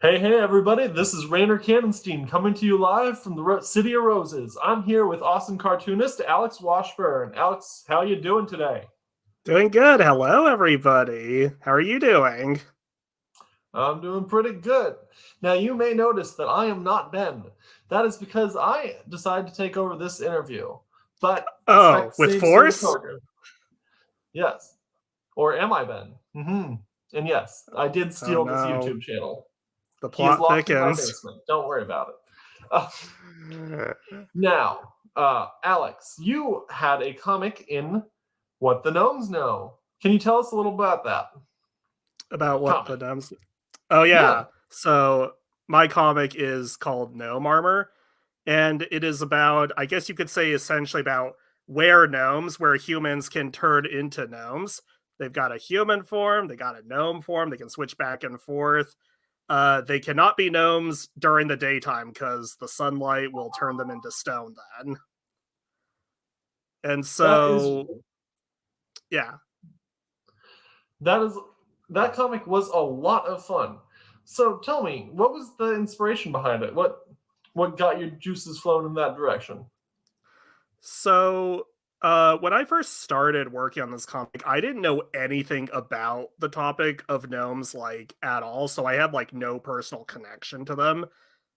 Hey, everybody, this is Rainer Kannestine coming to you live from the City of Roses. I'm here with awesome cartoonist Alex Washburn. Alex, how you doing today? Doing good. Hello, everybody. How are you doing? I'm doing pretty good. Now, you may notice that I am not Ben. That is because I decided to take over this interview. But Oh, expect with same force? token. Yes. Or am I Ben? And yes, I did Oh steal this no. YouTube channel. The He is plot locked in my thickens. basement. Don't worry about it. Uh, Now, Alex, you had a comic in What the Gnomes Know. Can you tell us a little about that About what comic? the dumbs. Oh Yeah. yeah. So my comic is called Gnome Armor, and it is about, I guess you could say, essentially about where humans can turn into gnomes. They've got a human form, they got a gnome form, they can switch back and forth. They cannot be gnomes during the daytime because the sunlight will turn them into stone then. And That is so, yeah. that is that comic was a lot of fun. So tell me, what was the inspiration behind it? What got your juices flowing in that direction? So, when I first started working on this comic, I didn't know anything about the topic of gnomes like at all. So I had like no personal connection to them.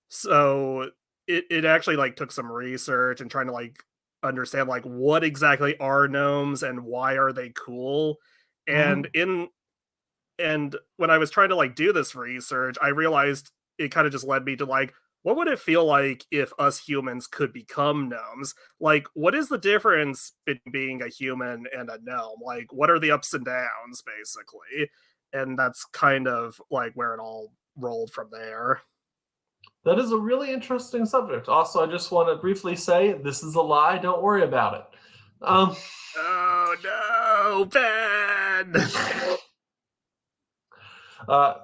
So it actually like took some research and trying to like understand like what exactly are gnomes and why are they cool. And hmm in and when I was trying to like do this research, I realized it kind of just led me to like, what would it feel like if us humans could become gnomes? Like, what is the difference between being a human and a gnome? Like, what are the ups and downs, basically? And that's kind of like where it all rolled from there. That is a really interesting subject. Also, I just want to briefly say this is a lie. Don't worry about it. Um, Oh no, Ben!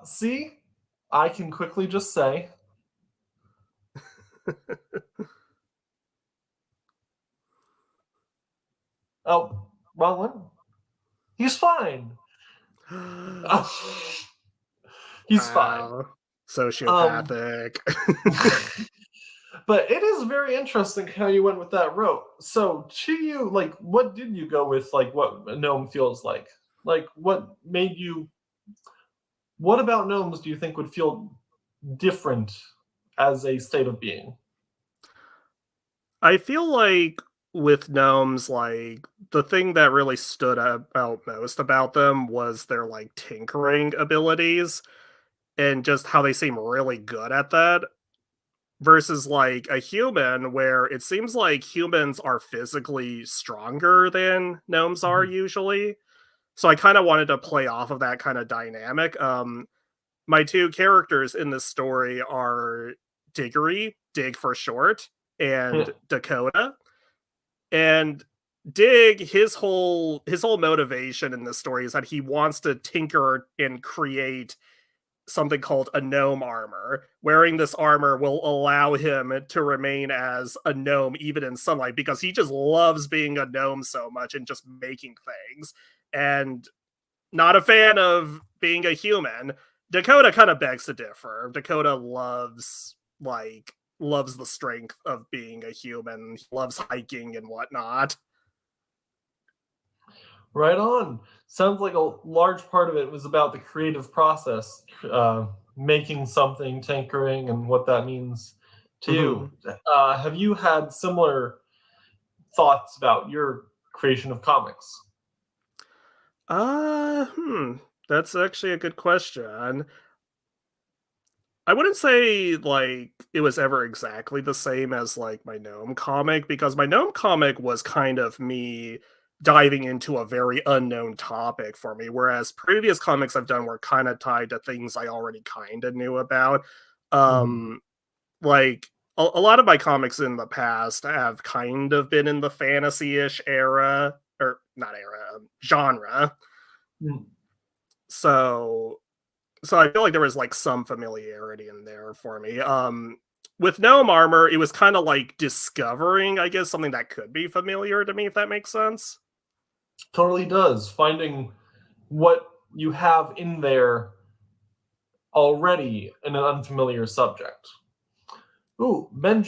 see, I can quickly just say, oh, wrong one. He's fine. He's fine. Wow. Um, Sociopathic. but it is very interesting how you went with that route. So, to you, like, what did you go with? Like, what a gnome feels like? Like, what made you? What about gnomes do you think would feel different as a state of being? I feel like with gnomes, like the thing that really stood out most about them was their like tinkering abilities and just how they seem really good at that versus like a human where it seems like humans are physically stronger than gnomes are Mhm. usually. So I kind of wanted to play off of that kind of dynamic. My two characters in this story are Diggory, Dig for short, Yeah. and Dakota. And Dig, his whole motivation in this story is that he wants to tinker and create something called a gnome armor. Wearing this armor will allow him to remain as a gnome even in sunlight because he just loves being a gnome so much and just making things. And not a fan of being a human. Dakota kind of begs to differ. Dakota loves the strength of being a human. He loves hiking and whatnot. Right on. Sounds like a large part of it was about the creative process, making something, tinkering, and what that means to Mm-hmm. you. Have you had similar thoughts about your creation of comics? Uh, hmm. That's actually a good question. I wouldn't say like it was ever exactly the same as like my gnome comic because my gnome comic was kind of me diving into a very unknown topic for me, whereas previous comics I've done were kind of tied to things I already kind of knew about. Mhm. Um, like a lot of my comics in the past have kind of been in the fantasy-ish era, or not era, genre. Mm. So I feel like there was like some familiarity in there for me. With Gnome Armor, it was kind of like discovering, I guess, something that could be familiar to me, if that makes sense. Totally does. Finding what you have in there already in an unfamiliar subject. Ooh, Ben,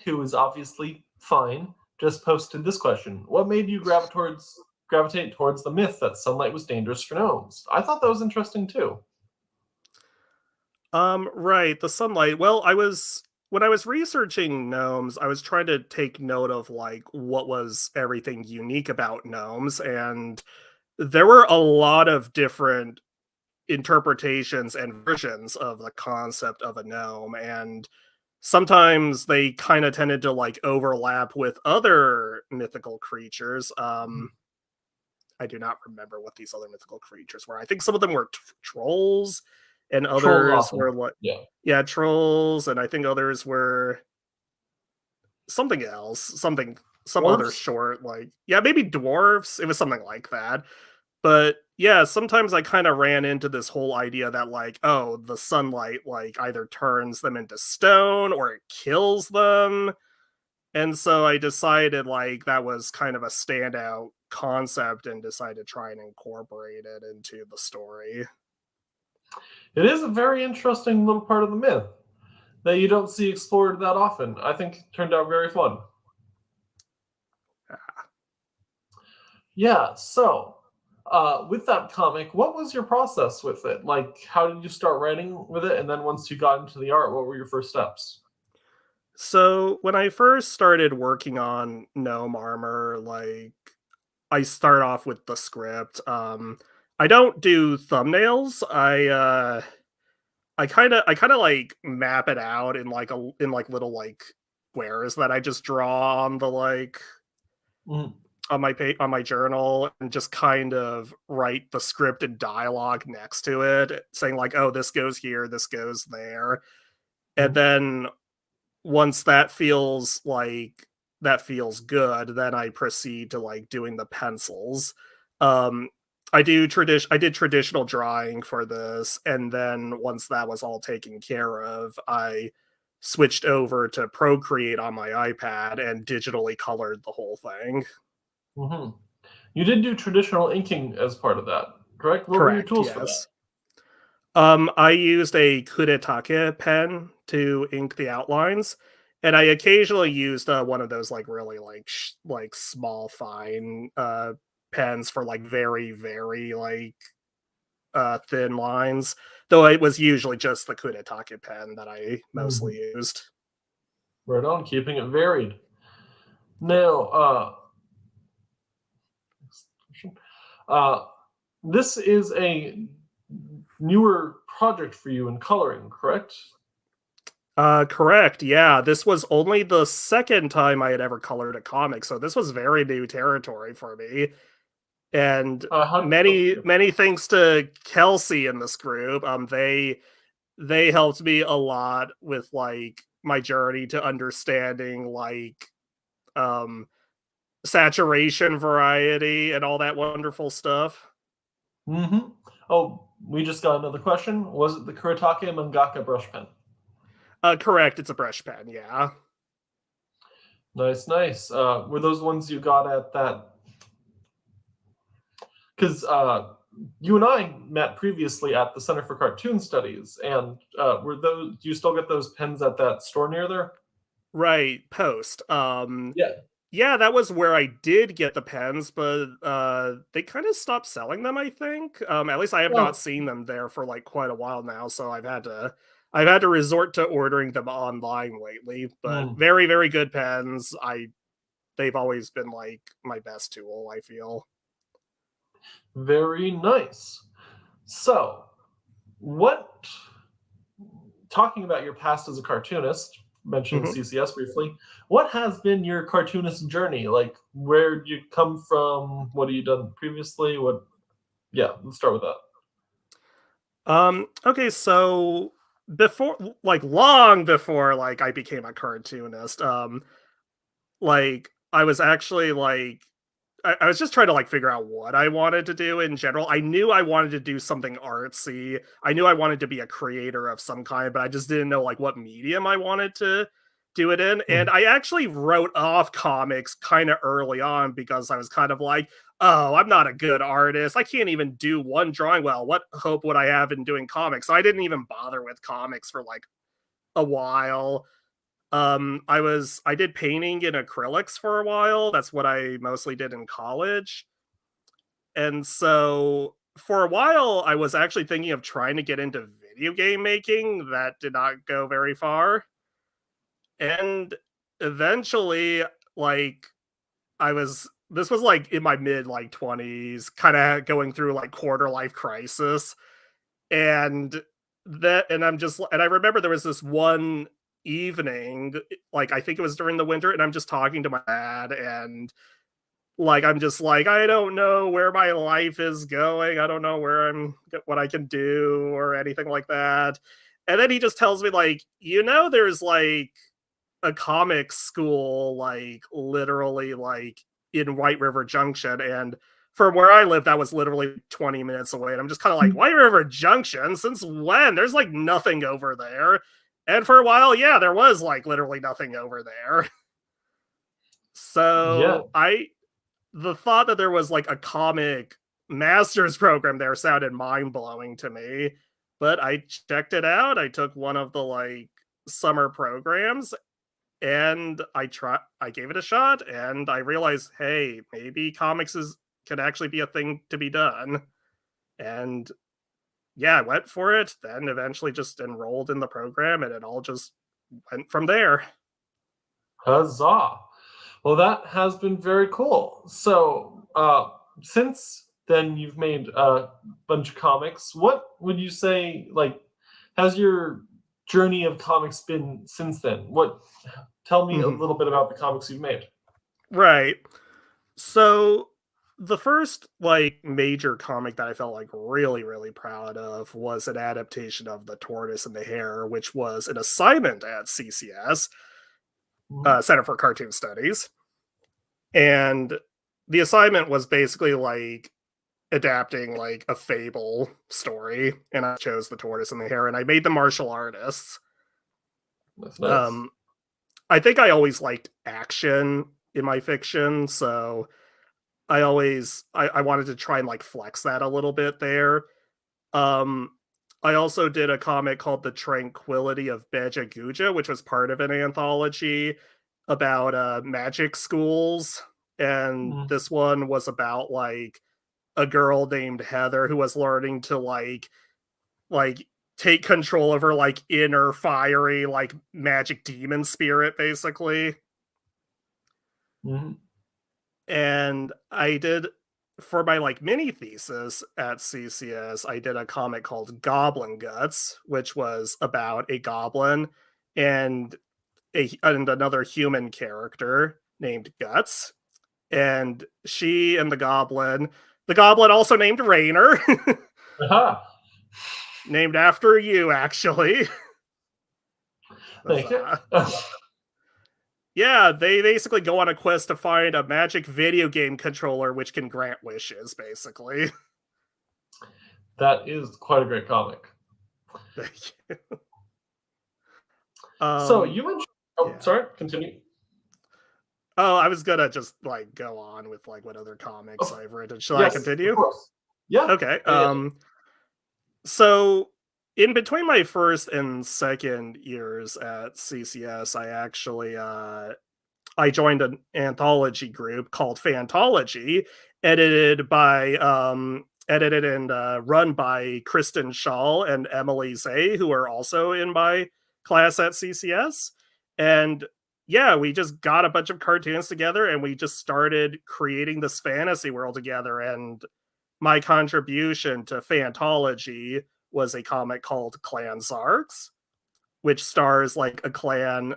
who is obviously fine, just posted this question. What made you gravitate towards the myth that sunlight was dangerous for gnomes? I thought that was interesting too. Right, the sunlight. Well, when I was researching gnomes, I was trying to take note of like what was everything unique about gnomes, and there were a lot of different interpretations and versions of the concept of a gnome, and sometimes they kind of tended to like overlap with other mythical creatures. I do not remember what these other mythical creatures were. I think some of them were trolls, and Trolls others often. were like, Yeah. yeah, trolls, and I think others were something else, some other Dwarves? short, like, yeah, maybe dwarves. It was something like that. But yeah, sometimes I kind of ran into this whole idea that like, oh, the sunlight like either turns them into stone or it kills them. And so I decided like that was kind of a standout concept and decided to try and incorporate it into the story. It is a very interesting little part of the myth that you don't see explored that often. I think it turned out very fun. Yeah, so with that comic, what was your process with it? Like, how did you start writing with it? And then once you got into the art, what were your first steps? So when I first started working on Gnome Armor, like I start off with the script. I don't do thumbnails. I kind of like map it out in like little like squares that I just draw on the like Mhm. on my journal, and just kind of write the script and dialogue next to it, saying like, oh, this goes here, this goes there. And Mhm. then once that feels good, then I proceed to like doing the pencils. Um I did traditional drawing for this, and then once that was all taken care of, I switched over to Procreate on my iPad and digitally colored the whole thing. Mhm. You did do traditional inking as part of that, correct? What were your Correct, tools for that? yes. I used a Kuretake pen to ink the outlines, and I occasionally used one of those like really like like small fine pens for like very like thin lines. Though it was usually just the Kuretake pen that I mostly Mhm. used. Right on, keeping it varied. Now, uh, this is a newer project for you in coloring, correct? Correct. Yeah, this was only the second time I had ever colored a comic, so this was very new territory for me. And Okay. many thanks to Kelsey in this group. They helped me a lot with like my journey to understanding like um saturation variety and all that wonderful stuff. Mm-hmm. Oh, we just got another question. Was it the Kuretake Mangaka brush pen? Correct, it's a brush pen, yeah. Nice, nice. Were those ones you got at that? Because you and I met previously at the Center for Cartoon Studies, and were those? Do you still get those pens at that store near there? Right, post. Yeah. Yeah, that was where I did get the pens, but they kind of stopped selling them, I think. At least I have not Oh. seen them there for like quite a while now, so I've had to resort to ordering them online lately, but Mm, very good pens. I They've always been like my best tool, I feel. very nice. So, what talking about your past as a cartoonist, mentioning Mhm. CCS briefly, what has been your cartoonist journey? Like, where did you come from? What have you done previously? What? Yeah, let's start with that. Okay, so before like long before like I became a cartoonist, like I was actually like I was just trying to like figure out what I wanted to do in general. I knew I wanted to do something artsy. I knew I wanted to be a creator of some kind, but I just didn't know like what medium I wanted do it in. And I actually wrote off comics kind of early on because I was kind of like, oh, I'm not a good artist. I can't even do one drawing well. What hope would I have in doing comics? So I didn't even bother with comics for like a while. I did painting in acrylics for a while. That's what I mostly did in college. And so for a while I was actually thinking of trying to get into video game making. That did not go very far. And eventually, like, this was like in my mid like 20s, kind of going through like quarter life crisis. And and I remember there was this one evening, like I think it was during the winter, and I'm just talking to my dad, and like I'm just like, I don't know where my life is going. I don't know what I can do or anything like that. And then he just tells me like, there's like a comic school like literally like in White River Junction, and from where I live that was literally 20 minutes away, and I'm just kind of like, White River Junction, since when? There's like nothing over there. And for a while, yeah, there was like literally nothing over there. Yeah. So the thought that there was like a comic master's program there sounded mind-blowing to me, but I checked it out. I took one of the like summer programs, and I gave it a shot, and I realized, hey, maybe can actually be a thing to be done. And yeah, I went for it, then eventually just enrolled in the program, and it all just went from there. Huzzah. Well, that has been very cool. So, since then you've made a bunch of comics. What would you say, like, has your journey of comics been since then? Tell me a Mhm. little bit about the comics you've made. Right. So the first like major comic that I felt like really, really proud of was an adaptation of The Tortoise and the Hare, which was an assignment at CCS, Mhm. Center for Cartoon Studies. And the assignment was basically like adapting like a fable story, and I chose The Tortoise and the Hare, and I made them martial artists. That's nice. Um, I think I always liked action in my fiction, so I wanted to try and like flex that a little bit there. Um, I also did a comic called The Tranquility of Beja Guja, which was part of an anthology about magic schools. And Mhm. this one was about like a girl named Heather who was learning to like take control of her like inner fiery like magic demon spirit basically. Mhm. And I did, for my like mini thesis at CCS, I did a comic called Goblin Guts, which was about a goblin and and another human character named Guts. And she and the goblin also named Rainer, Aha. named after you actually. Thank you. Yeah, they basically go on a quest to find a magic video game controller which can grant wishes, basically. That is quite a great comic. Thank you. So you mentioned. Oh, Yeah. sorry. Continue. Oh, I was gonna just like go on with like what other comics Oh, I've written. Shall I yes, of continue? course. Yeah. Okay. Yeah. Yeah. So in between my first and second years at CCS, I joined an anthology group called Fantology, edited and run by Kristen Shaw and Emily Zay, who are also in my class at CCS. And yeah, we just got a bunch of cartoons together and we just started creating this fantasy world together. And my contribution to Fantology was a comic called Clan Zarks, which stars like a clan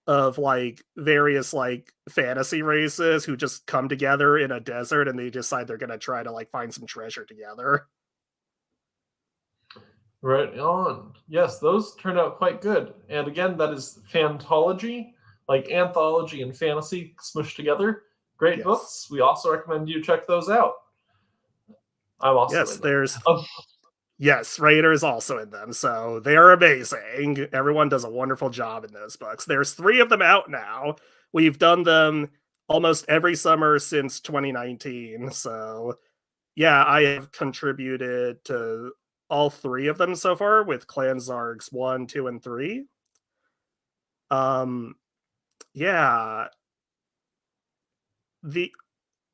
of like various like fantasy races who just come together in a desert and they decide they're going to try to like find some treasure together. Right on. Yes, those turned out quite good. And again, that is Fantology, like anthology and fantasy smushed together. Great Yes. books. We also recommend you check those out. I'm also Yes, in them. there's Um, Yes, Rainer is also in them, so they are amazing. Everyone does a wonderful job in those books. There's 3 of them out now. We've done them almost every summer since 2019, so yeah, I have contributed to all 3 of them so far with Clan Zargs 1, 2, and 3. Um, yeah, the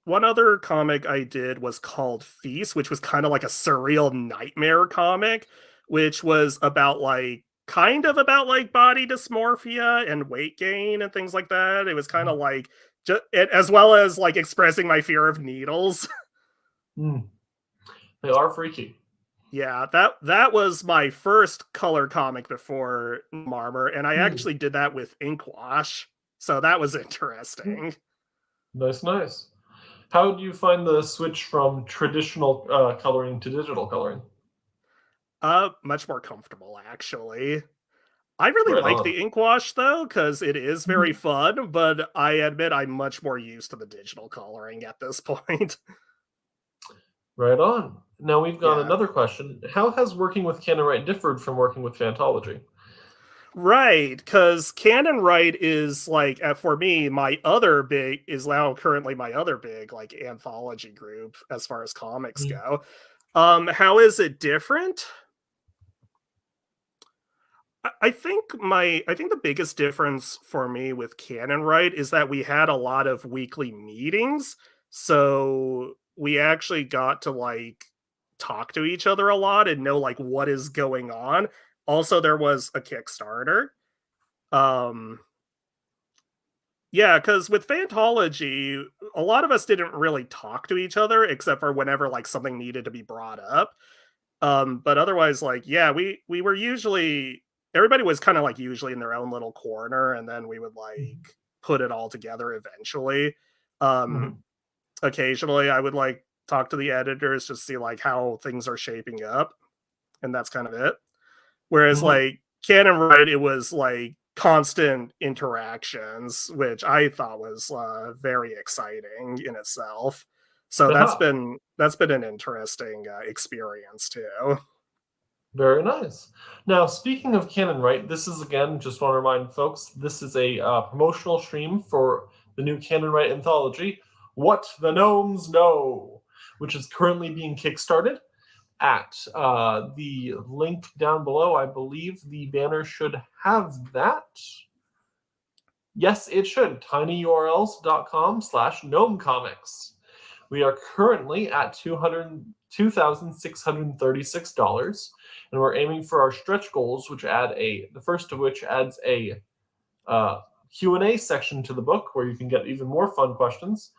one other comic I did was called Feast, which was kind of like a surreal nightmare comic, which was about like kind of about like body dysmorphia and weight gain and things like that. It was kind of like just as well as like expressing my fear of needles. Mm, they are freaky. Yeah, that was my first color comic before Gnome Armor, and I Mm, actually did that with ink wash, so that was mm, interesting. nice, nice. How do you find the switch from traditional coloring to digital coloring? Much more comfortable actually. I really Right like on. the ink wash though, because it is very Mhm. fun, but I admit I'm much more used to the digital coloring at this point. Right on. Now we've got Yeah. another question. How has working with CanonWrite differed from working with Fantology? Right, because CanonWrite is like for me, my other big is now currently my other big like anthology group as far as comics Mm, go. How is it different? I think the biggest difference for me with CanonWrite is that we had a lot of weekly meetings, so we actually got to like talk to each other a lot and know like what is going on. Also, there was a Kickstarter. Um, yeah, because with Fantology, a lot of us didn't really talk to each other except for whenever like something needed to be brought up. But otherwise, like, yeah, we were usually everybody was kind of like usually in their own little corner, and then we would like mhm, put it all together eventually. Um, mhm, occasionally I would like talk to the editors to see like how things are shaping up, and that's kind of it. Whereas mhm. like Canon Write, it was like constant interactions, which I thought was very exciting in itself. So Aha, that's been an interesting experience too. very nice. Now, speaking of CanonWrite, this is again, just want to remind folks, this is a promotional stream for the new CanonWrite anthology, What the Gnomes Know, which is currently being kickstarted at the link down below. I believe the banner should have that. Yes, it should. tinyurls.com/gnomecomics. We are currently at $2,636, and we're aiming for our stretch goals, which the first of which adds a Q&A section to the book where you can get even more fun questions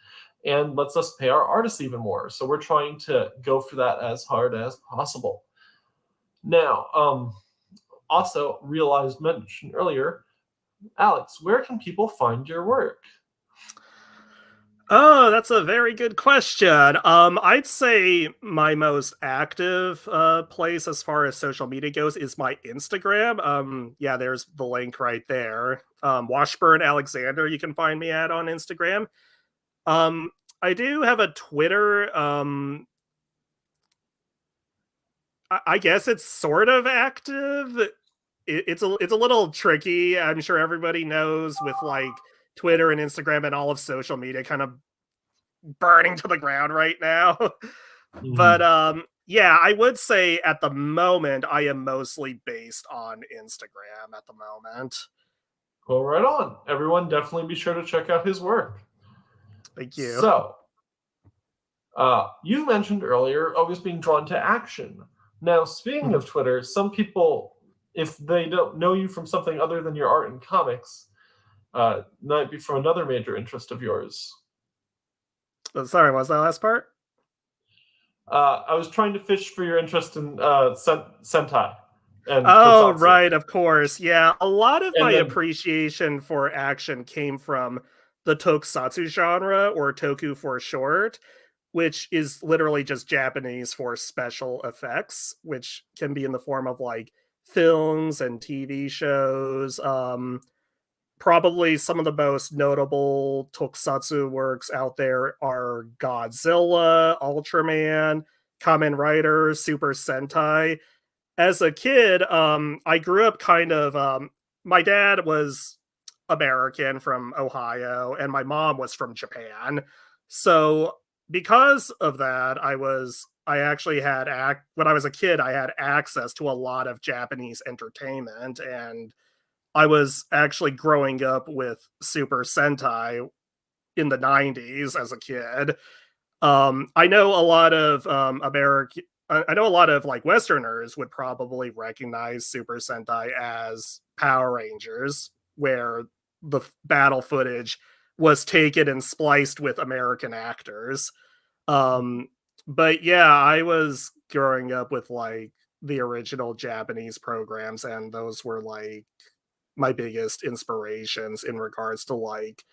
and lets us pay our artists even more. So we're trying to go for that as hard as possible. Now, also realized mentioned earlier, Alex, where can people find your work? Oh, that's a very good question. I'd say my most active place as far as social media goes is my Instagram. Yeah, there's the link right there. Washburn Alexander, you can find me at on Instagram. Um, I do have a Twitter. I guess it's sort of active. It's a little tricky. I'm sure everybody knows with like Twitter and Instagram and all of social media kind of burning to the ground right now. But Mhm. yeah, I would say at the moment I am mostly based on Instagram at the moment. Well, right on. Everyone, definitely be sure to check out his work. Thank you. So, you mentioned earlier always being drawn to action. Now, speaking Mhm. of Twitter, some people, if they don't know you from something other than your art and comics, might be from another major interest of yours. Sorry, what was that last part? I was trying to fish for your interest in Sentai and Oh, Tokusatsu. right, of course. Yeah, a lot of my And then, appreciation for action came from the tokusatsu genre, or toku for short, which is literally just Japanese for special effects, which can be in the form of like films and TV shows. Probably some of the most notable tokusatsu works out there are Godzilla, Ultraman, Kamen Rider, Super Sentai. As a kid, I grew up kind of. My dad was American from Ohio, and my mom was from Japan. So because of that, I actually had when I was a kid, I had access to a lot of Japanese entertainment, and I was actually growing up with Super Sentai in the 90s as a kid. I know a lot of American. I know a lot of like Westerners would probably recognize Super Sentai as Power Rangers, where the battle footage was taken and spliced with American actors. Um, but yeah, I was growing up with like the original Japanese programs, and those were like my biggest inspirations in regards to like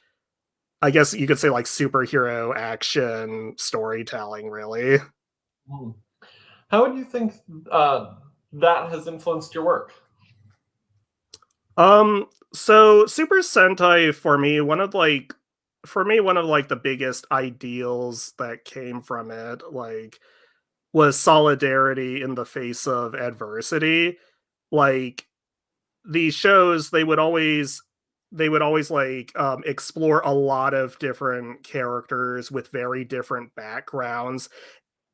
I guess you could say like superhero action storytelling, really. Hmm. How do you think that has influenced your work? So Super Sentai for me one of like the biggest ideals that came from it like was solidarity in the face of adversity. Like these shows they would always like explore a lot of different characters with very different backgrounds,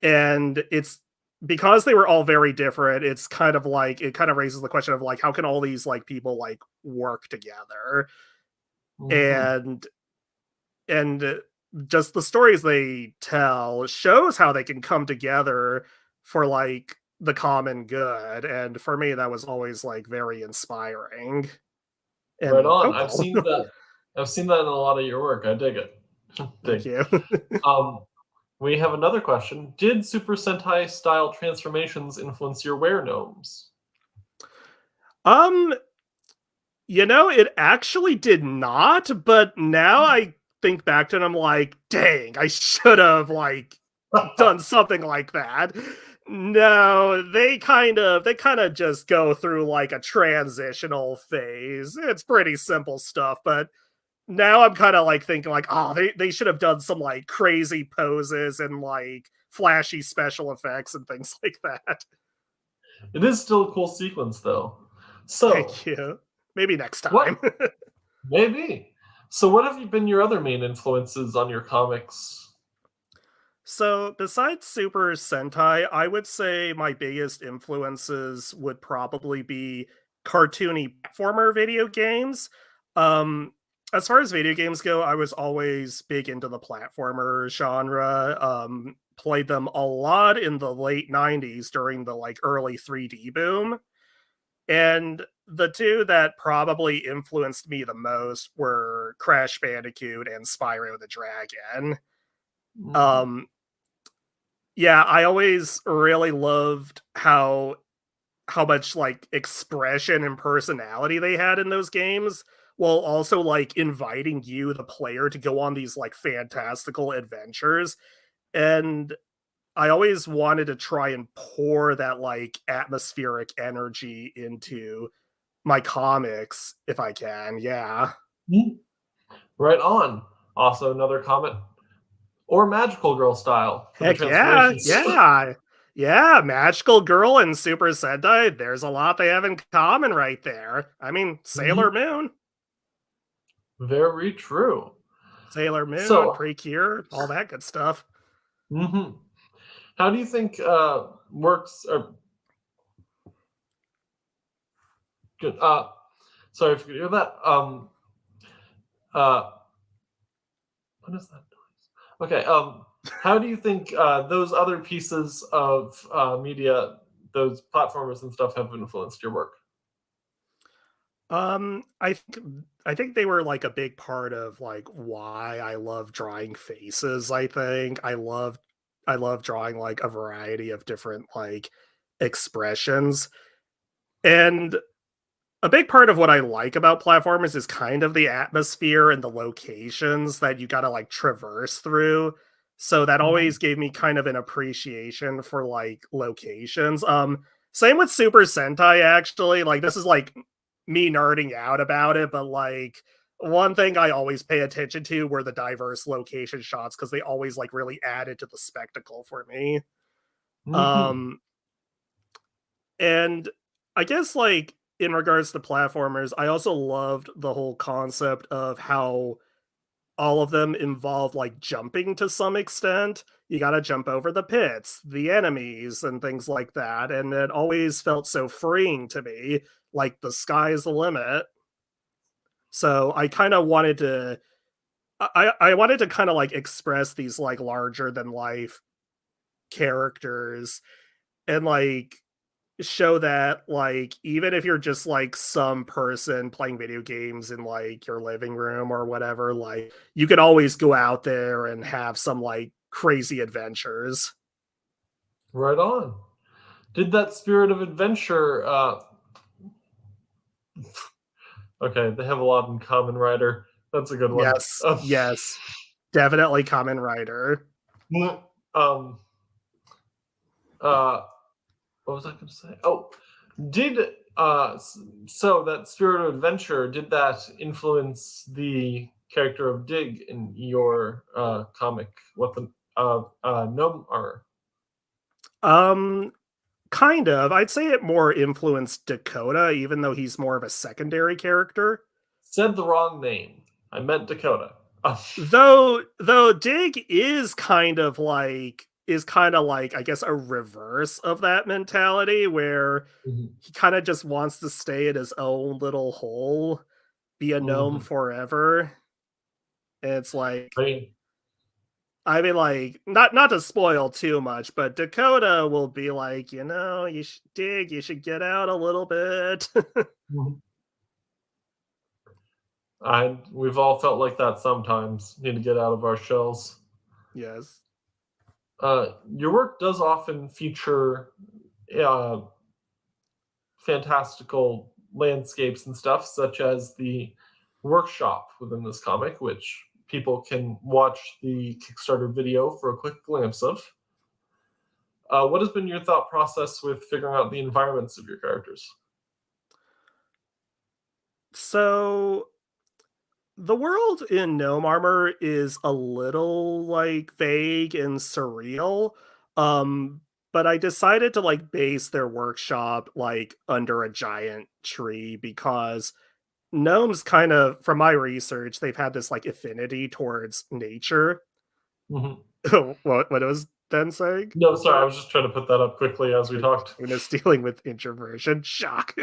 and it's because they were all very different, it's kind of like it kind of raises the question of like how can all these like people like work together, Hmm. and and just the stories they tell shows how they can come together for like the common good, and for me that was always like very inspiring Right and on. I've hopeful. seen that. I've seen that in a lot of your work. I dig it. Thank dig. you. Um, we have another question. Did Super Sentai style transformations influence your wear gnomes? um it actually did not, but now I think back to it, I'm like, dang, I should have like done something like that. No, they kind of just go through like a transitional phase. It's pretty simple stuff, but now I'm kind of like thinking like, oh, they should have done some like crazy poses and like flashy special effects and things like that. It is still a cool sequence, though. So, Thank you. Maybe next what time. maybe? So, what have been your other main influences on your comics? So, besides Super Sentai, I would say my biggest influences would probably be cartoony platformer video games. Um, as far as video games go, I was always big into the platformer genre. Played them a lot in the late 90s during the like early 3D boom. And the two that probably influenced me the most were Crash Bandicoot and Spyro the Dragon. Mhm. Um, Yeah, I always really loved how much, like, expression and personality they had in those games, while also, like, inviting you, the player, to go on these, like, fantastical adventures, and I always wanted to try and pour that, like, atmospheric energy into my comics if I can, yeah. Mhm. Right on. Also, another comment. Or Magical Girl style for the Heck yeah, transformations. yeah. Yeah, Magical Girl and Super Sentai, there's a lot they have in common right there. I mean, Mhm. Very true. Sailor Moon, So, Precure, all that good stuff. mhm. How do you think works or good? Sorry if you could hear that. Uh, what is that noise? Okay. How do you think those other pieces of media, those platformers and stuff, have influenced your work? I think they were like a big part of like why I love drawing faces, I think. I love drawing like a variety of different like expressions. And a big part of what I like about platformers is kind of the atmosphere and the locations that you gotta like traverse through. So that Mhm. always gave me kind of an appreciation for like locations. Same with Super Sentai actually. Like this is like me nerding out about it, but like one thing I always pay attention to were the diverse location shots because they always like really added to the spectacle for me. Mhm. Um, and I guess like in regards to platformers, I also loved the whole concept of how all of them involve like jumping to some extent. You got to jump over the pits, the enemies, and things like that. And it always felt so freeing to me, like the sky is the limit. So I kind of wanted to, I wanted to kind of like express these like larger than life characters and like show that like even if you're just like some person playing video games in like your living room or whatever, like you can always go out there and have some like crazy adventures. Right on. Did that spirit of adventure? Okay, they have a lot in common, Writer. That's a good one. Yes, yes, definitely Kamen Rider. Um. Uh. What was I going to say? Oh, did so that spirit of adventure, did that influence the character of Dig in your comic? What the Gnome Armor? um kind of, I'd say it more influenced Dakota, even though he's more of a secondary character. Said the wrong name. I meant Dakota. Though Dig is kind of like I guess a reverse of that mentality where Mhm, he kind of just wants to stay in his own little hole, be a gnome mhm. forever. And it's like I mean, I mean like not to spoil too much, but Dakota will be like, you know, you should Dig, you should get out a little bit. mhm. We've all felt like that sometimes. Need to get out of our shells. Yes. Your work does often feature uh, fantastical landscapes and stuff, such as the workshop within this comic, which people can watch the Kickstarter video for a quick glimpse of. What has been your thought process with figuring out the environments of your characters? So the world in Gnome Armor is a little like vague and surreal. Um, but I decided to like base their workshop like under a giant tree because gnomes kind of from my research, they've had this like affinity towards nature. Mhm. What it was Ben saying? No, sorry, I was just trying to put that up quickly as we talked. Cartoonist dealing with introversion. Shock.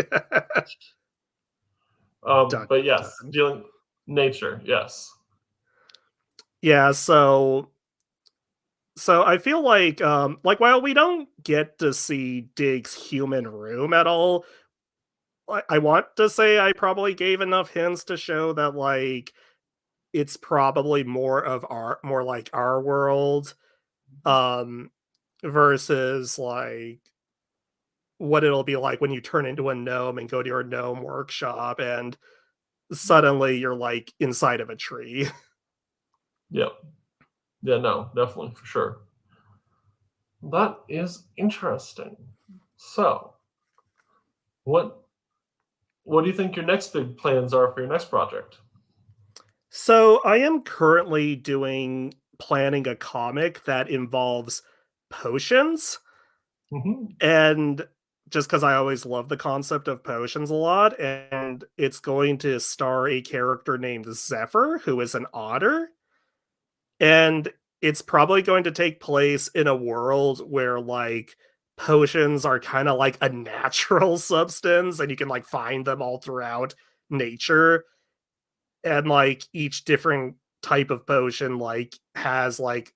Dun, But yes, dun. dealing nature, yes. Yeah, so I feel like while we don't get to see Dig's human room at all, I want to say I probably gave enough hints to show that like it's probably more like our world um versus like what it'll be like when you turn into a gnome and go to your gnome workshop and suddenly you're like inside of a tree. Yep. Yeah, no, definitely for sure. That is interesting. So, what what do you think your next big plans are for your next project? So I am currently doing planning a comic that involves potions. Hmm. And just because I always love the concept of potions a lot, and it's going to star a character named Zephyr, who is an otter, and it's probably going to take place in a world where like potions are kind of like a natural substance and you can like find them all throughout nature and like each different type of potion like has like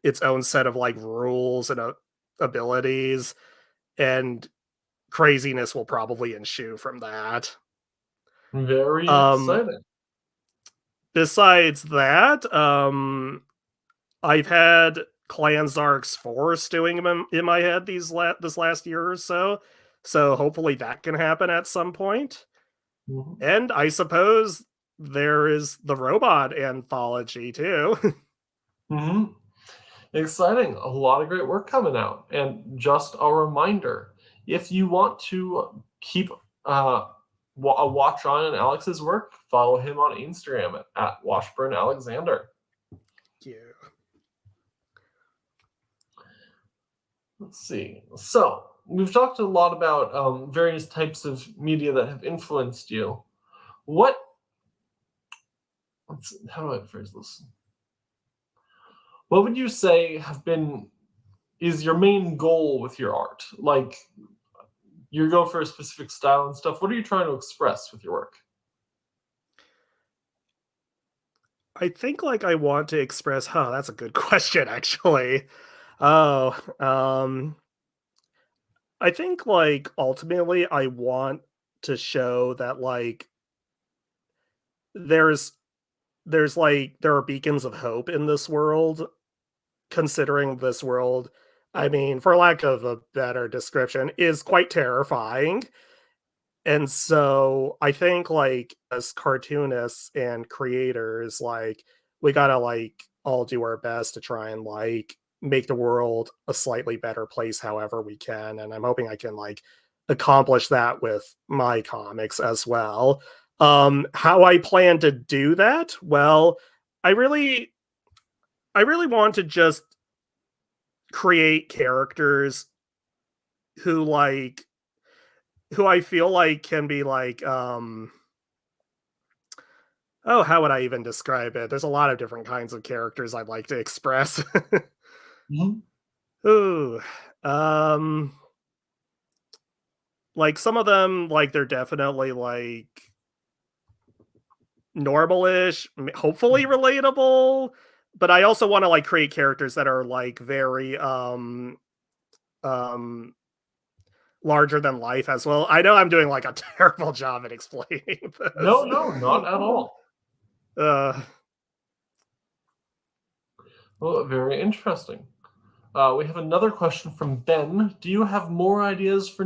its own set of like rules and abilities and craziness will probably ensue from that. Very Um, exciting. besides that, I've had Clan Zark's Force doing them in my head this last year or so. So hopefully that can happen at some point. Mhm. And I suppose there is the robot anthology too. Mhm. Exciting. A lot of great work coming out. And just a reminder, if you want to keep a watch on Alex's work, follow him on Instagram at Washburn Alexander. Yeah. Let's see. So we've talked a lot about various types of media that have influenced you. What? How do I phrase this? What would you say have been is your main goal with your art? Like you go for a specific style and stuff. What are you trying to express with your work? I think like I want to express, that's a good question actually. Oh, I think like ultimately I want to show that like there's there are beacons of hope in this world, considering this world, I mean, for lack of a better description, is quite terrifying. And so I think like as cartoonists and creators, like we gotta like all do our best to try and like make the world a slightly better place however we can. And I'm hoping I can like accomplish that with my comics as well. How I plan to do that? Well, I really I really want to just create characters who like who I feel like can be like oh, how would I even describe it? There's a lot of different kinds of characters I'd like to express. Mhm. Ooh, um, like some of them, like they're definitely like normalish, hopefully relatable. But I also want to like create characters that are like very um larger than life as well. I know I'm doing like a terrible job at explaining No, this. no, not at all. Uh, Well, very interesting. We have another question from Ben. Do you have uh, more ideas for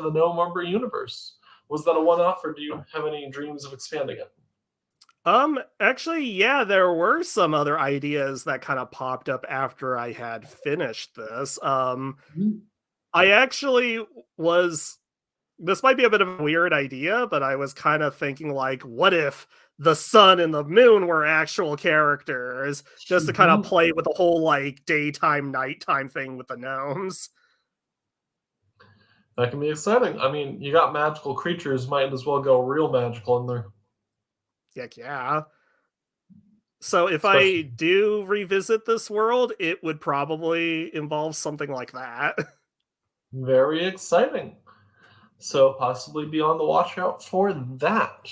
the Gnome Armor universe? Was that a one-off, or do you have any dreams of expanding it? actually, yeah, there were some other ideas that kind of popped up after I had finished this. Mhm. I actually was this might be a bit of a weird idea, but I was kind of thinking like, what if the sun and the moon were actual characters, just to kind of Mhm. play with the whole like daytime, nighttime thing with the gnomes. That can be exciting. I mean, you got magical creatures, might as well go real magical in there. Heck yeah. So if I Especially do revisit this world, it would probably involve something like that. very exciting. So possibly be on the watch out for that.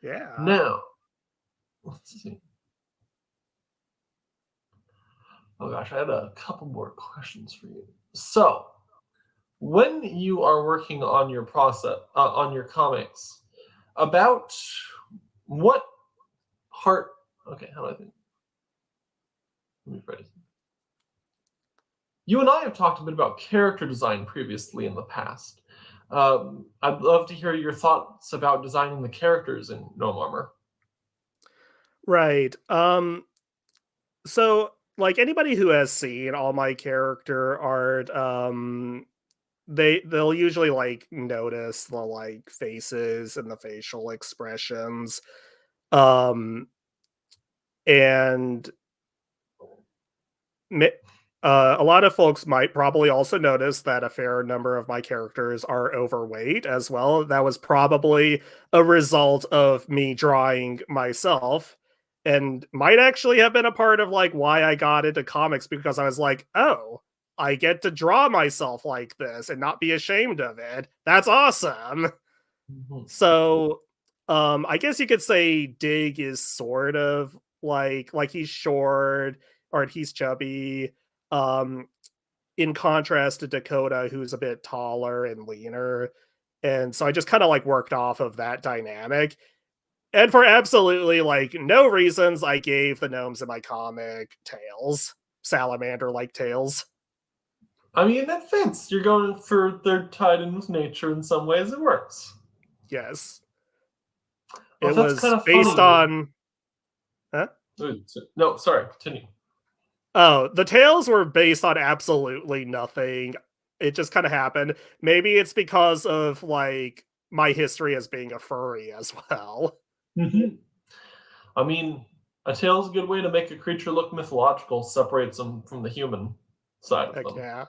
Yeah. Now, let's see. Oh gosh, I had a couple more questions for you. So, when you are working on your on your comics, about what part? Okay, how do I think? Let me phrase. You and I have talked a bit about character design previously in the past. I'd love to hear your thoughts about designing the characters in Gnome Armor. Right. So like anybody who has seen all my character art, they'll usually like notice the like faces and the facial expressions. Um and mi- a lot of folks might probably also notice that a fair number of my characters are overweight as well. That was probably a result of me drawing myself and might actually have been a part of like why I got into comics, because I was like, "Oh, I get to draw myself like this and not be ashamed of it. That's awesome." Mhm. So, I guess you could say Dig is sort of like he's short or he's chubby, um, in contrast to Dakota, who's a bit taller and leaner. And so I just kind of like worked off of that dynamic. And for absolutely like no reasons, I gave the gnomes in my comic tails, salamander like tails. I mean, that fits. You're going for they're tied in with nature in some ways. It works. Yes. Well, It that's kind was of based funny. on. Huh? No, sorry. Continue. Oh, the tales were based on absolutely nothing. It just kind of happened. Maybe it's because of like my history as being a furry as well. Mhm. I mean, A tail is a good way to make a creature look mythological, separates them from the human side of Heck them. yeah.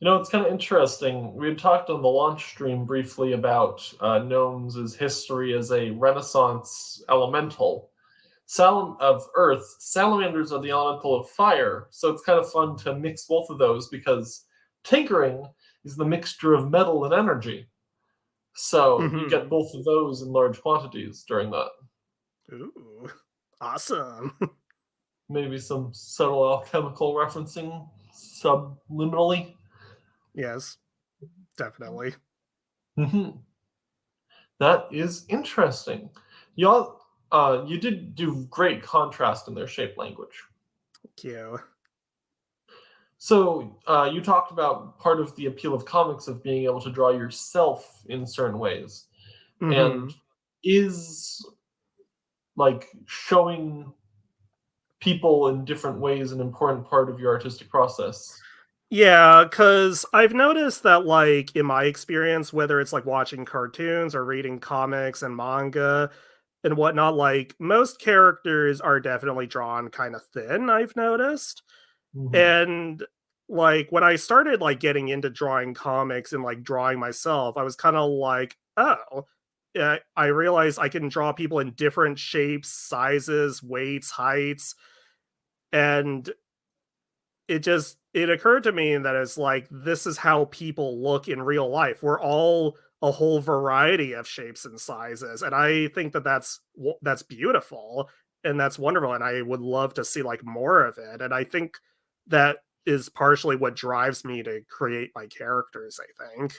It's kind of interesting. We had talked on the launch stream briefly about gnomes' history as a Renaissance elemental. Of earth, salamanders are the elemental of fire, so it's kind of fun to mix both of those because tinkering is the mixture of metal and energy. So you get both of those in large quantities during that. Ooh, awesome. Maybe some subtle alchemical referencing subliminally. Yes, definitely. That is interesting. You did do great contrast in their shape language. Thank you. So you talked about part of the appeal of comics of being able to draw yourself in certain ways, and is like showing people in different ways an important part of your artistic process. Yeah, because I've noticed that, like, in my experience, whether it's like watching cartoons or reading comics and manga and whatnot, like, most characters are definitely drawn kind of thin, I've noticed. Mhm. And like when I started like getting into drawing comics and like drawing myself, I was kind of like, oh, yeah, I realized I can draw people in different shapes, sizes, weights, heights, and it occurred to me that it's like this is how people look in real life. We're all a whole variety of shapes and sizes, and I think that that's beautiful and that's wonderful, and I would love to see like more of it. And I think that is partially what drives me to create my characters, I think.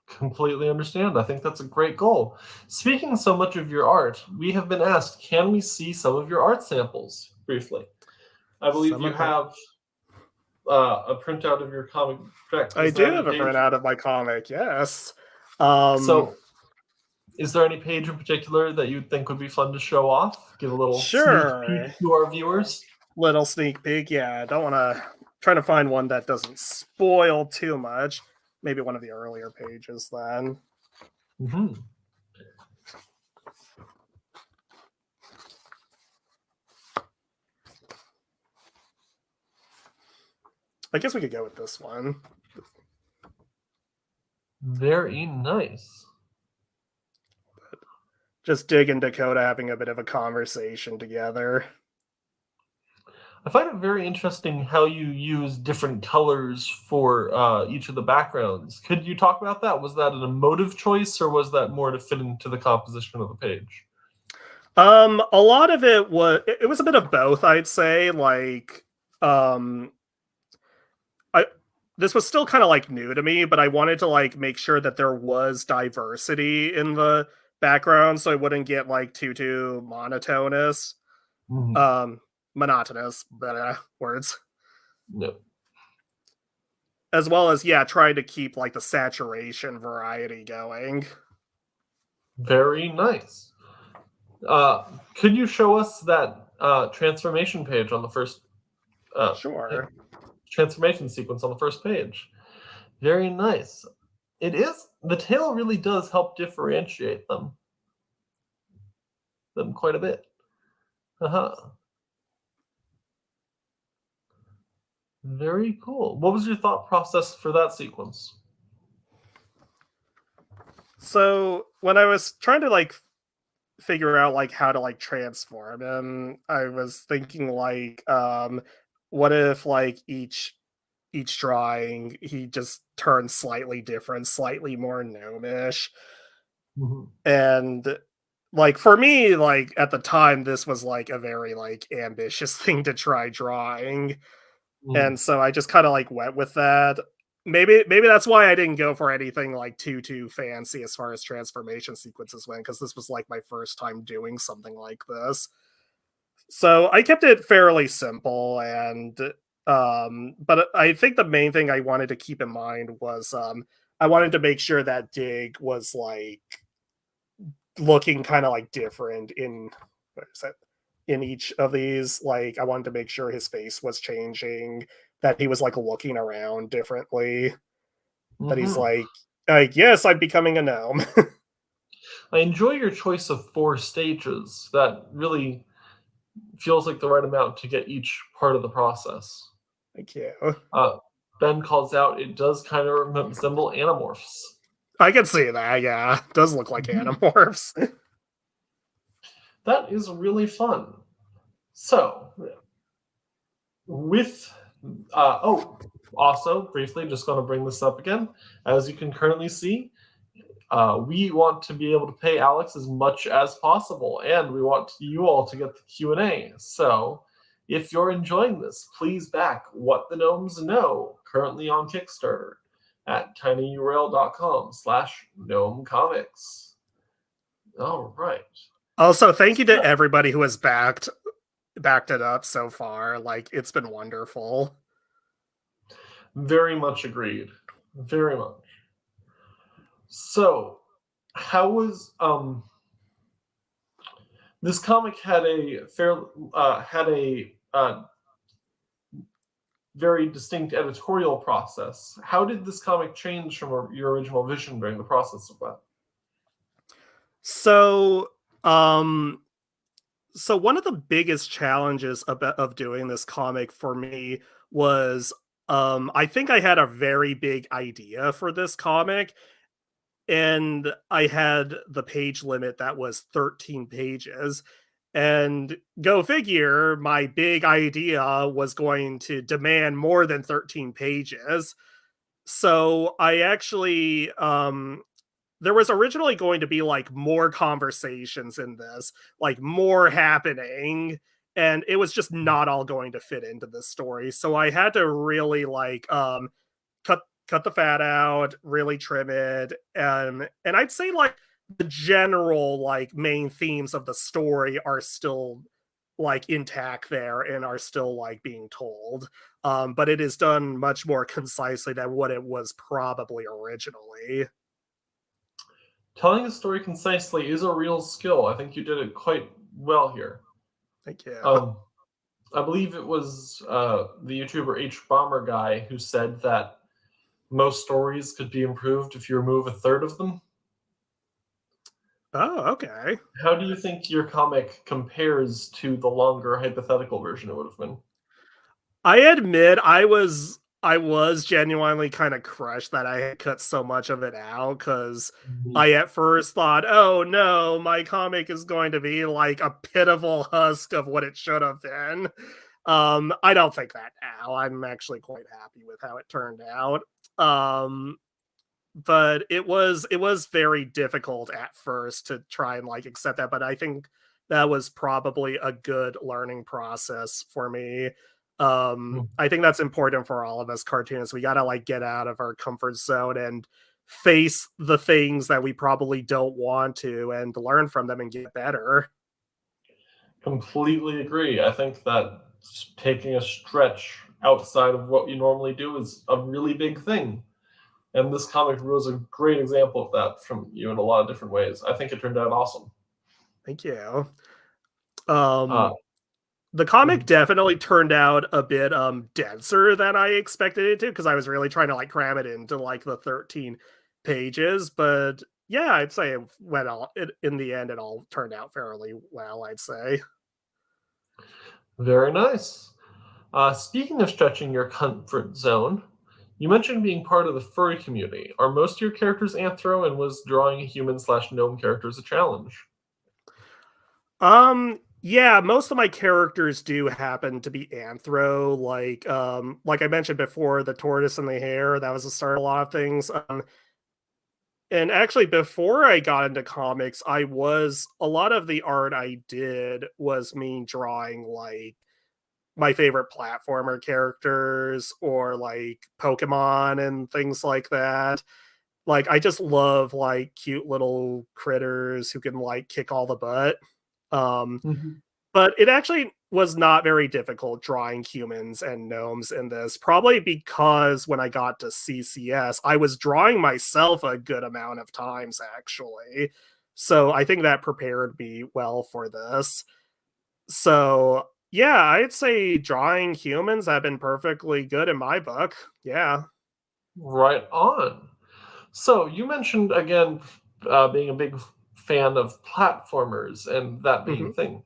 Completely understand. I think that's a great goal. Speaking so much of your art, we have been asked, can we see some of your art samples briefly? I believe Some you of my have a printout of your comic, correct? I Is there do any have a page? printout of my comic, yes. Um So, is there any page in particular that you'd think would be fun to show off? Give a little sneak peek sure. to our viewers? Little sneak peek. Yeah, I don't want to try to find one that doesn't spoil too much. Maybe one of the earlier pages then. Mm-hmm. I guess we could go with this one. Very nice. Just Dig and Dakota having a bit of a conversation together. I find it very interesting how you use different colors for each of the backgrounds. Could you talk about that? Was that an emotive choice, or was that more to fit into the composition of the page? A lot of it was a bit of both, I'd say. Like, um, I this was still kind of like new to me, but I wanted to like make sure that there was diversity in the background, so it wouldn't get like too monotonous. Mhm. Um, monotonous, words. No. As well as yeah, trying to keep like the saturation variety going. Very nice. Could you show us that transformation page on the first uh, Sure. transformation sequence on the first page? Very nice. It is the tail really does help differentiate them quite a bit. Uh-huh. Very cool. What was your thought process for that sequence? So when I was trying to like figure out like how to like transform him, I was thinking like what if like each drawing he just turns slightly different, slightly more gnomish. Mhm. And like for me, like at the time this was like a very like ambitious thing to try drawing. Mhm. And so I just kind of like went with that. Maybe that's why I didn't go for anything like too fancy as far as transformation sequences went, because this was like my first time doing something like this. So I kept it fairly simple, and but I think the main thing I wanted to keep in mind was I wanted to make sure that Dig was like looking kind of like different in what is that in each of these. Like I wanted to make sure his face was changing, that he was like looking around differently, that he's Mhm. like yes, I'm becoming a gnome. I enjoy your choice of 4 stages. That really feels like the right amount to get each part of the process. Thank you. Uh, Ben calls out it does kind of resemble Animorphs. I can see that, yeah. It does look like Animorphs. That is really fun. So, with also briefly, just going to bring this up again. As you can currently see, we want to be able to pay Alex as much as possible, and we want you all to get the Q&A. So, if you're enjoying this, please back What the Gnomes Know, currently on Kickstarter, at tinyurl.com/gnomecomics. All right. Also, thank you to everybody who has backed it up so far. Like, it's been wonderful. Very much agreed. Very much. So, how was this comic had a very distinct editorial process. How did this comic change from your original vision during the process of that? So, so one of the biggest challenges of doing this comic for me was I think I had a very big idea for this comic, and I had the page limit that was 13 pages. And go figure, my big idea was going to demand more than 13 pages. So I actually there was originally going to be like more conversations in this, like more happening, and it was just not all going to fit into this story. So I had to really like cut the fat out, really trim it, and I'd say like the general like main themes of the story are still like intact there and are still like being told. But it is done much more concisely than what it was probably originally. Telling a story concisely is a real skill. I think you did it quite well here. Thank you. I believe it was the YouTuber H Bomber guy who said that most stories could be improved if you remove a third of them. Oh, okay. How do you think your comic compares to the longer hypothetical version it would have been? I admit I was genuinely kind of crushed that I had cut so much of it out, because I at first thought, oh no, my comic is going to be like a pitiful husk of what it should have been. I don't think that now. I'm actually quite happy with how it turned out. Um, but it was very difficult at first to try and like accept that, but I think that was probably a good learning process for me. I think that's important for all of us cartoonists. We got to like get out of our comfort zone and face the things that we probably don't want to, and learn from them and get better. Completely agree. I think that taking a stretch outside of what you normally do is a really big thing. And this comic was a great example of that from you in a lot of different ways. I think it turned out awesome. Thank you. Uh, The comic definitely turned out a bit denser than I expected it to, because I was really trying to like cram it into like the 13 pages. But yeah, I'd say in the end it all turned out fairly well, I'd say. Very nice. Speaking of stretching your comfort zone, you mentioned being part of the furry community. Are most of your characters anthro, and was drawing a human/gnome characters a challenge? Yeah, most of my characters do happen to be anthro, like I mentioned before, the tortoise and the hare, that was the start of a lot of things. And actually, before I got into comics, a lot of the art I did was me drawing like my favorite platformer characters, or like Pokemon and things like that. Like, I just love like cute little critters who can like kick all the butt. Um, Mhm. but it actually was not very difficult drawing humans and gnomes in this, probably because when I got to CCS, I was drawing myself a good amount of times, actually. So I think that prepared me well for this. So yeah, I'd say drawing humans have been perfectly good in my book. Yeah. Right on. So you mentioned again being a big fan of platformers and that being a thing.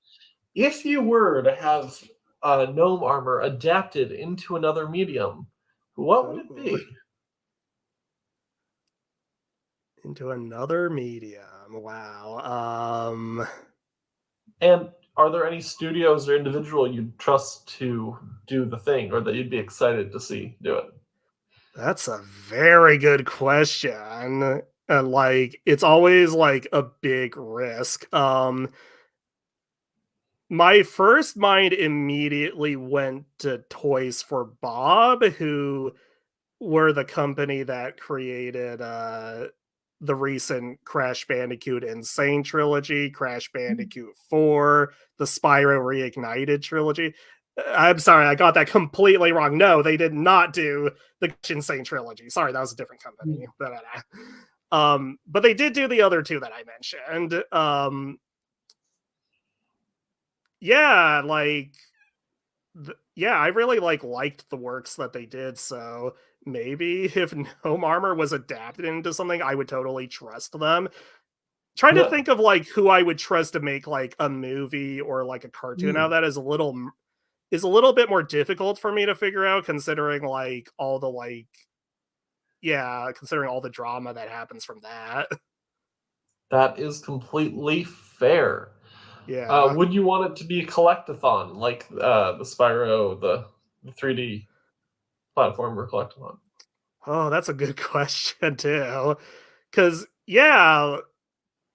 If you were to have Gnome Armor adapted into another medium, what would it Ooh. be? Into another medium. Wow. And are there any studios or individual you'd trust to do the thing, or that you'd be excited to see do it? That's a very good question. And like it's always like a big risk. My first mind immediately went to Toys for Bob, who were the company that created the recent Crash Bandicoot Insane trilogy, Crash Bandicoot 4, the Spyro Reignited trilogy. I'm sorry, I got that completely wrong. No, they did not do the Insane trilogy. Sorry, that was a different company. But they did do the other two that I mentioned. Yeah, like yeah, I really liked the works that they did, so maybe if Gnome Armor was adapted into something, I would totally trust them. Trying to Yeah. think of like who I would trust to make like a movie or like a cartoon out of that is a little bit more difficult for me to figure out considering like all the considering all the drama that happens from that. That is completely fair. Yeah. Would you want it to be a collectathon, like the Spyro, the 3D platformer collectathon? Oh, that's a good question too. Cause yeah,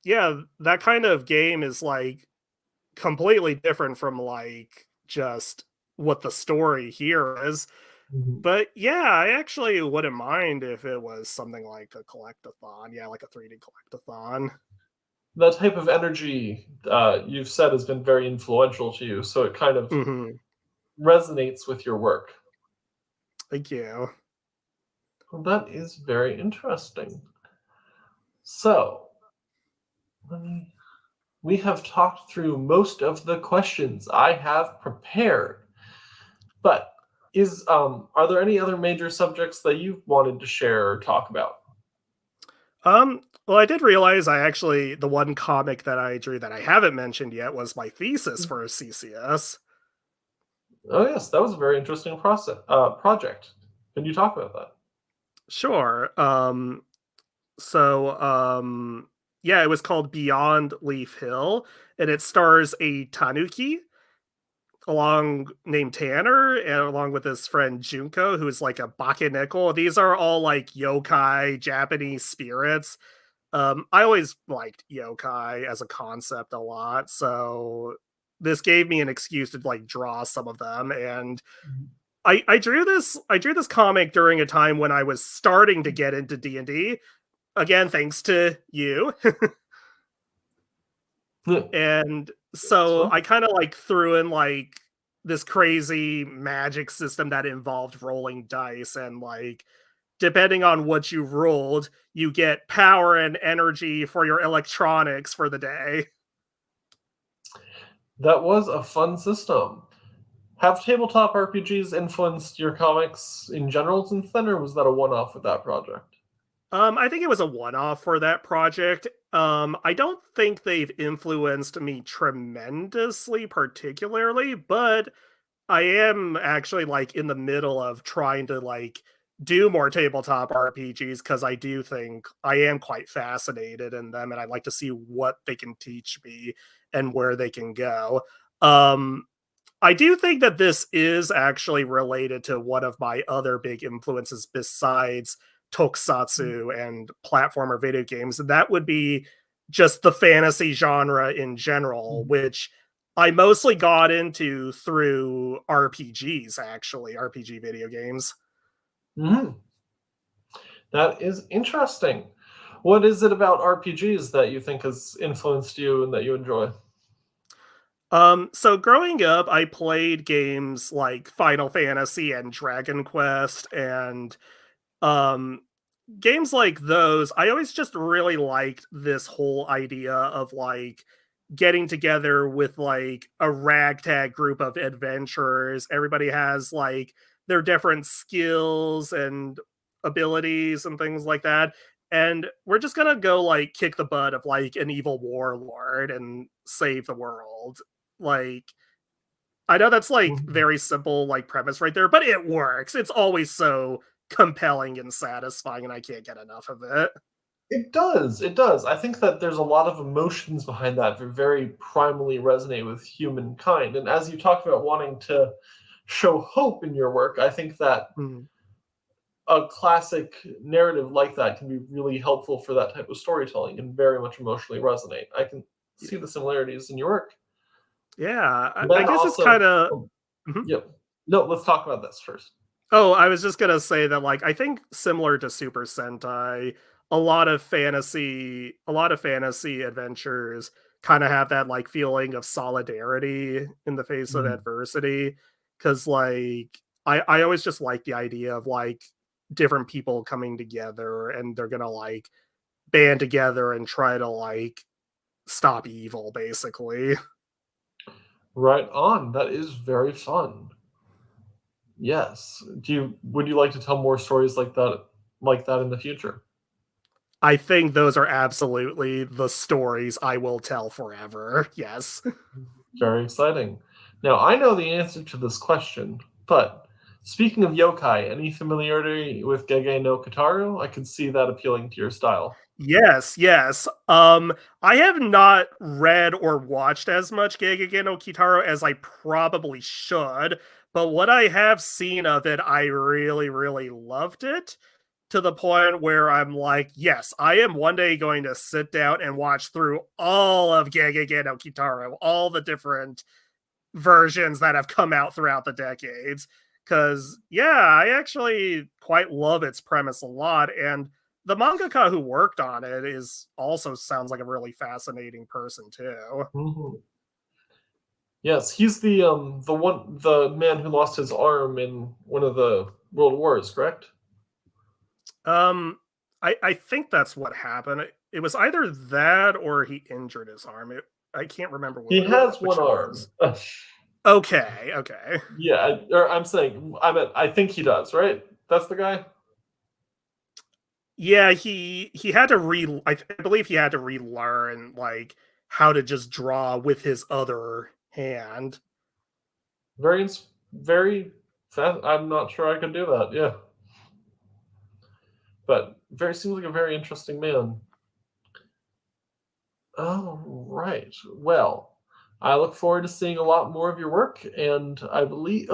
that kind of game is like completely different from like just what the story here is. Mhm. But yeah, I actually wouldn't mind if it was something like a collectathon. Yeah, like a 3D collectathon. The type of energy you've said has been very influential to you, so it kind of Hmm. resonates with your work. Thank you. Well, that is very interesting. So, let me, we have talked through most of the questions I have prepared, but are there any other major subjects that you wanted to share or talk about? Well, I did realize the one comic that I drew that I haven't mentioned yet was my thesis for CCS. Oh yes, that was a very interesting project. Can you talk about that? Sure. So yeah, it was called Beyond Leaf Hill, and it stars a tanuki along named Tanner and along with his friend Junko, who is like a bakeneko. These are all like yokai Japanese spirits. I always liked yokai as a concept a lot, so this gave me an excuse to like draw some of them. And I drew this comic during a time when I was starting to get into D&D. Again, thanks to you. Yeah, And that's so fun. I kind of like threw in like this crazy magic system that involved rolling dice and like depending on what you rolled, you get power and energy for your electronics for the day. That was a fun system. Have tabletop RPGs influenced your comics in general since then, or was that a one-off with that project? I think it was a one-off for that project. I don't think they've influenced me tremendously particularly, but I am actually like in the middle of trying to like do more tabletop RPGs because I do think I am quite fascinated in them and I'd like to see what they can teach me and where they can go. Um I do think that this is actually related to one of my other big influences besides tokusatsu and platformer video games, and that would be just the fantasy genre in general, which I mostly got into through RPGs, actually, RPG video games. Mm, that is interesting. What is it about RPGs that you think has influenced you and that you enjoy? So growing up, I played games like Final Fantasy and Dragon Quest and um games like those. I always just really liked this whole idea of like getting together with like a ragtag group of adventurers. Everybody has like their different skills and abilities and things like that. and we're just gonna go like kick the butt of like an evil warlord and save the world. Like, I know that's like Mhm. very simple like premise right there, but it works. It's always so compelling and satisfying, and I can't get enough of it. It does. It does. I think that there's a lot of emotions behind that that very primally resonate with humankind. And as you talk about wanting to show hope in your work, I think that Mhm. a classic narrative like that can be really helpful for that type of storytelling and very much emotionally resonate. I can see the similarities in your work. Yeah, I Then guess it's also, kind of. oh, yep. No, let's talk about this first. Oh, I was just gonna say that, like, I think similar to Super Sentai, a lot of fantasy adventures kind of have that like feeling of solidarity in the face of Mm. adversity. Cause like I always just like the idea of like different people coming together and they're gonna like band together and try to like stop evil, basically. Right on. That is very fun. Yes. Would you like to tell more stories like that in the future? I think those are absolutely the stories I will tell forever. Yes. Very exciting. Now, I know the answer to this question, but speaking of yokai, any familiarity with Gege no Kataru? I could see that appealing to your style. Yes, yes. I have not read or watched as much Gegege no Kitaro as I probably should, but what I have seen of it, I really, really loved it to the point where I'm like, yes, I am one day going to sit down and watch through all of Gegege no Kitaro, all the different versions that have come out throughout the decades. Because, yeah, I actually quite love its premise a lot. And the mangaka who worked on it is also sounds like a really fascinating person, too. Mhm. Yes, he's the man who lost his arm in one of the world wars, correct? Um, I think that's what happened. It was either that or he injured his arm. I can't remember He has which one it arm. was. Okay, okay. Yeah, or I'm saying I think he does, right? That's the guy. Yeah, he had to I believe he had to relearn like how to just draw with his other hand. Very fast. I'm not sure I could do that. Yeah, but very seems like a very interesting man. Oh, right. Well, I look forward to seeing a lot more of your work, and I believe.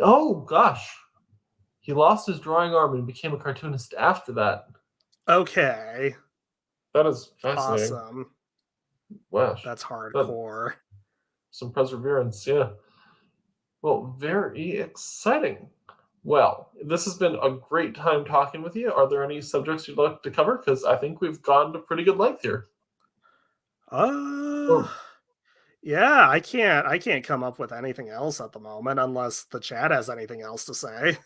Oh gosh, he lost his drawing arm and became a cartoonist after that. Okay, That is fascinating. awesome. Wow, That's that hardcore. some perseverance. Yeah. Well, very exciting. Well, this has been a great time talking with you. Are there any subjects you'd like to cover? Because I think we've gone to pretty good length here. Uh Oh, yeah, I can't come up with anything else at the moment unless the chat has anything else to say.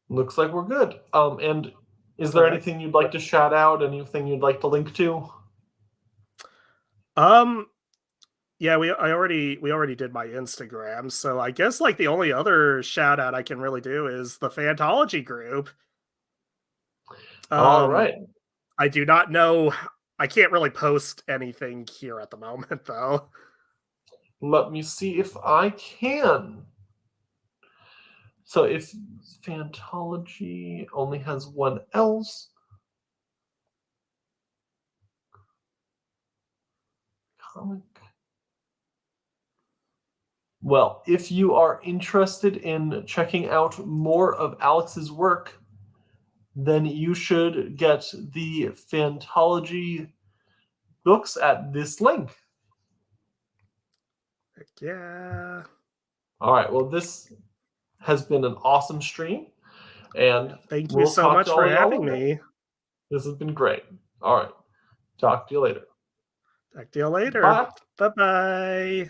looks like we're good. And is there Okay. anything you'd like to shout out? Anything you'd like to link to? Um yeah, we already did my Instagram, so I guess like the only other shout out I can really do is the Fantology group. All Um right. I do not know. I can't really post anything here at the moment, though. Let me see if I can. So if Fantology only has one else, comic. Well, if you are interested in checking out more of Alex's work, then you should get the Fantology books at this link. Heck yeah. All right. Well, this has been an awesome stream, and Yeah. Thank you we'll so talk to much for all y'all having later. me. This has been great. All right. Talk to you later. Talk to you later. Bye. Bye bye.